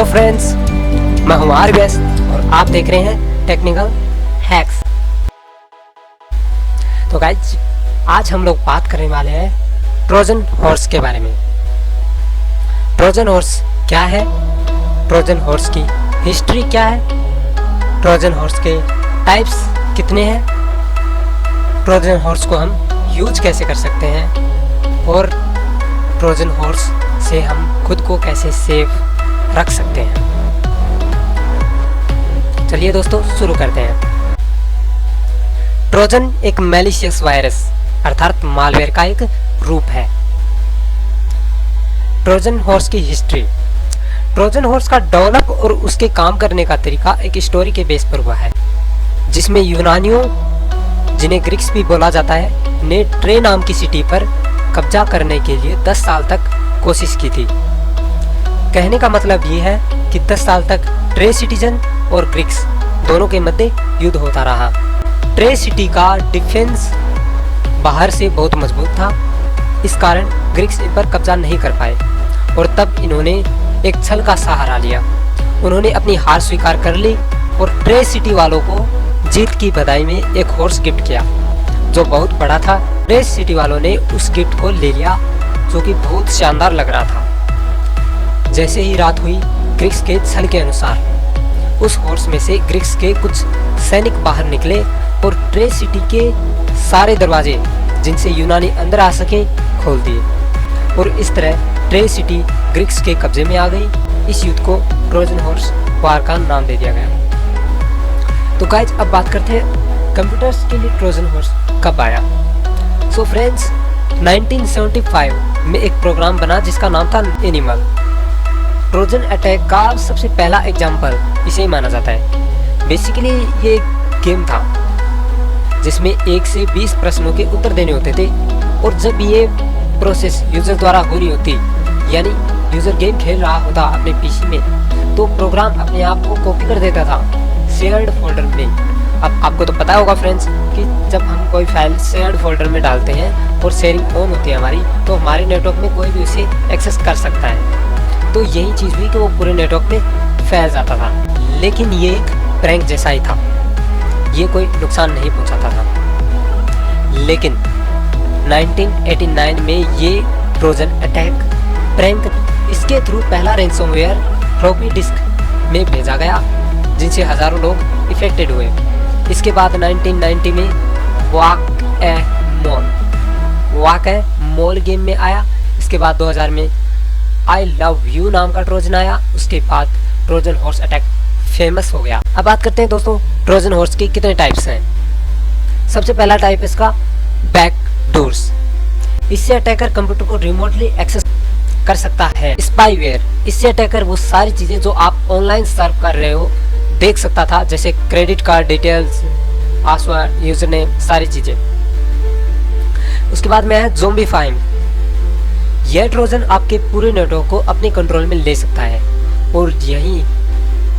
Hello friends, मैं हूं RBS और आप देख रहे हैं टेक्निकल हैक्स। तो गाइज, आज हम लोग बात करने वाले हैं ट्रोजन हॉर्स के बारे में। ट्रोजन हॉर्स क्या है, ट्रोजन हॉर्स की हिस्ट्री क्या है, ट्रोजन हॉर्स के टाइप्स कितने हैं, ट्रोजन हॉर्स को हम यूज कैसे कर सकते हैं और ट्रोजन हॉर्स से हम खुद को कैसे सेफ रख सकते हैं। चलिए दोस्तों, शुरू करते हैं। ट्रोजन एक मैलिशियस वायरस अर्थात मालवेयर का एक रूप है। ट्रोजन हॉर्स की हिस्ट्री। ट्रोजन हॉर्स का डेवलप और उसके काम करने का तरीका एक स्टोरी के बेस पर हुआ है, जिसमें यूनानियों, जिन्हें ग्रीक्स भी बोला जाता है, ने ट्रे नाम की सिटी पर कब्जा करने के लिए 10 साल तक कोशिश की थी। कहने का मतलब ये है कि 10 साल तक ट्रे सिटीजन और ग्रीक्स दोनों के मध्य युद्ध होता रहा। ट्रे सिटी का डिफेंस बाहर से बहुत मजबूत था, इस कारण ग्रीक्स इन पर कब्जा नहीं कर पाए और तब इन्होंने एक छल का सहारा लिया। उन्होंने अपनी हार स्वीकार कर ली और ट्रे सिटी वालों को जीत की बधाई में एक हॉर्स गिफ्ट किया, जो बहुत बड़ा था। ट्रे सिटी वालों ने उस गिफ्ट को ले लिया, जो कि बहुत शानदार लग रहा था। जैसे ही रात हुई, ग्रीक्स के छल के अनुसार उस हॉर्स में से ग्रीक्स के कुछ सैनिक बाहर निकले और ट्रे सिटी के सारे दरवाजे, जिनसे यूनानी अंदर आ सके, खोल दिए और इस तरह ट्रे सिटी ग्रीक्स के कब्जे में आ गई। इस युद्ध को ट्रोजन हॉर्स वार का नाम दे दिया गया। तो गाइज, अब बात करते हैं कंप्यूटर्स के लिए ट्रोजन हॉर्स कब आया। सो फ्रेंड्स, 1975 में एक प्रोग्राम बना जिसका नाम था एनिमल। ट्रोजन अटैक का सबसे पहला एग्जाम्पल इसे माना जाता है। बेसिकली ये एक गेम था जिसमें 1 से 20 प्रश्नों के उत्तर देने होते थे और जब ये प्रोसेस यूजर द्वारा हो रही होती, यानी यूजर गेम खेल रहा होता अपने पीसी में, तो प्रोग्राम अपने आप को कॉपी कर देता था शेयर्ड फोल्डर में। अब आपको तो पता होगा फ्रेंड्स कि जब हम कोई फाइल शेयर्ड फोल्डर में डालते हैं और शेयरिंग ऑन होती है हमारी, तो हमारे नेटवर्क में कोई भी उसे एक्सेस कर सकता है। तो यही चीज़ हुई कि वो पूरे नेटवर्क में फैल जाता था, लेकिन ये एक प्रैंक जैसा ही था, ये कोई नुकसान नहीं पहुंचाता था। लेकिन 1989 में ये ट्रोजन अटैक प्रैंक, इसके थ्रू पहला रैंसमवेयर फ्लॉपी डिस्क में भेजा गया, जिनसे हजारों लोग इफेक्टेड हुए। इसके बाद 1990 में वॉक ए मॉल गेम में आया। इसके बाद 2000 में आई लव यू नाम का ट्रोजन आया। उसके बाद ट्रोजन हॉर्स अटैक फेमस हो गया। अब बात करते हैं दोस्तों, ट्रोजन हॉर्स के कितने टाइप्स हैं। सबसे पहला टाइप इसका बैकडोर्स। इससे अटैकर कंप्यूटर को रिमोटली एक्सेस कर सकता है। स्पाईवेयर, इससे अटैकर वो सारी चीजें जो आप ऑनलाइन सर्व कर रहे हो देख सकता था, जैसे credit card details, password, user name, सारी चीजें। उसके बाद में है ज़ोंबीफाइंग। यह ट्रोजन आपके पूरे नेटवर्क को अपने कंट्रोल में ले सकता है और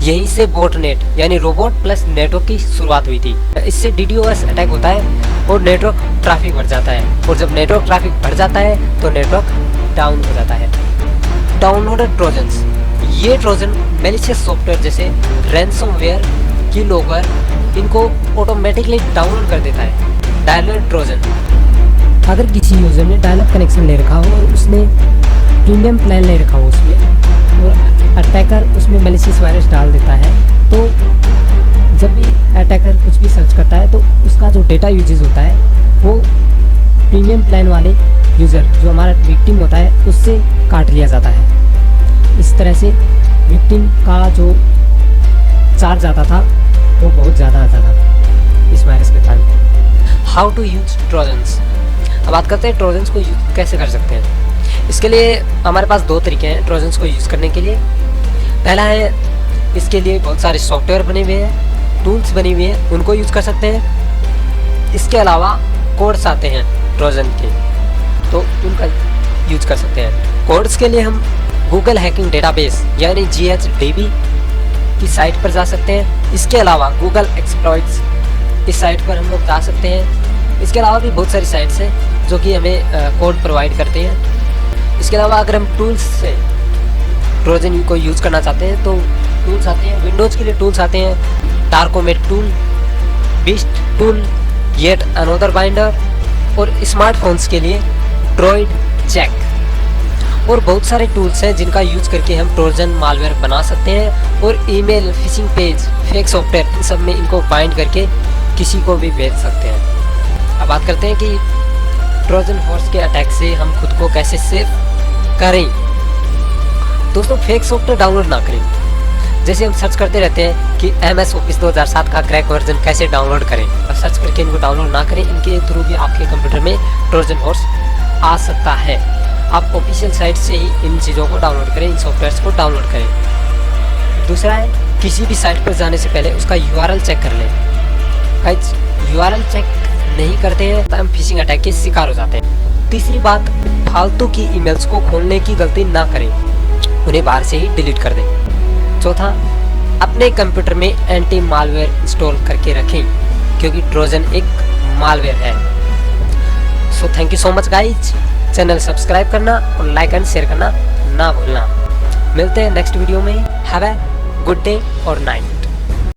यहीं से बॉटनेट यानी रोबोट प्लस नेटवर्क की शुरुआत हुई थी। इससे डीडोस अटैक होता है और नेटवर्क ट्रैफिक बढ़ जाता है, और जब नेटवर्क ट्रैफिक बढ़ जाता है तो नेटवर्क डाउन हो जाता है। डाउनलोडेड ट्रोजन्स, ये ट्रोजन मैलिशियस सॉफ्टवेयर जैसे रैंसमवेयर, कीलॉगर, इनको ऑटोमेटिकली डाउनलोड कर देता है। डायलर ट्रोजन, अगर किसी यूजर ने डायलअप कनेक्शन ले रखा हो और उसने प्रीमियम प्लान ले रखा हो उसमें, और अटैकर उसमें मैलिशियस वायरस डाल देता है, तो जब भी अटैकर कुछ भी सर्च करता है तो उसका जो डेटा यूजेज होता है वो प्रीमियम प्लान वाले यूज़र, जो हमारा विक्टिम होता है, उससे काट लिया जाता है। इस तरह से विक्टिम का जो चार्ज आता था वो बहुत ज़्यादा आता था इस वायरस के कारण। How to use trojans. अब बात करते हैं ट्रोजन्स को यूज कैसे कर सकते हैं। इसके लिए हमारे पास 2 तरीके हैं ट्रोजन्स को यूज़ करने के लिए। पहला है, इसके लिए बहुत सारे सॉफ्टवेयर बने हुए हैं, टूल्स बनी हुई हैं, उनको यूज़ कर सकते हैं। इसके अलावा कोड्स आते हैं ट्रोजन के, तो उनका यूज कर सकते हैं। कोड्स के लिए हम गूगल हैकिंग डेटाबेस यानी GHDB की साइट पर जा सकते हैं। इसके अलावा गूगल एक्सप्लॉइट्स, इस साइट पर हम लोग जा सकते हैं। इसके अलावा भी बहुत सारी साइट्स हैं जो कि हमें कोड प्रोवाइड करते हैं। इसके अलावा अगर हम टूल्स से ट्रोजन को यूज़ करना चाहते हैं तो टूल्स आते हैं, विंडोज़ के लिए टूल्स आते हैं, DarkComet tool, beast tool, yet another binder, और स्मार्टफोन्स के लिए ड्रॉइड चेक, और बहुत सारे टूल्स हैं जिनका यूज़ करके हम ट्रोजन मालवेयर बना सकते हैं। और email, phishing page, fake software, इन सब में इनको बाइंड करके किसी को भी भेज सकते हैं। अब बात करते हैं कि ट्रोजन हॉर्स के अटैक से हम खुद को कैसे सेव करें। दोस्तों, फेक सॉफ्टवेयर डाउनलोड ना करें। जैसे हम सर्च करते रहते हैं कि MS Office 2007 का क्रैक वर्जन कैसे डाउनलोड करें, और सर्च करके इनको डाउनलोड ना करें। इनके थ्रू भी आपके कंप्यूटर में ट्रोजन हॉर्स आ सकता है। आप ऑफिशियल साइट से ही इन चीज़ों को डाउनलोड करें, इन सॉफ्टवेयर्स को डाउनलोड करें। दूसरा है, किसी भी साइट पर जाने से पहले उसका URL चेक कर लें। गाइस, URL चेक नहीं करते हैं तो हम फिशिंग अटैक के शिकार हो जाते हैं। तीसरी बात, फालतू की ईमेल्स को खोलने की गलती ना करें, उन्हें बाहर से ही डिलीट कर दें। चौथा, अपने कंप्यूटर में एंटी मालवेयर इंस्टॉल करके रखें, क्योंकि ट्रोजन एक मालवेयर है। So thank you so much guys. Channel subscribe करना और लाइक एंड शेयर करना ना भूलना। मिलते हैं नेक्स्ट वीडियो में। हैव अ गुड डे और नाइट।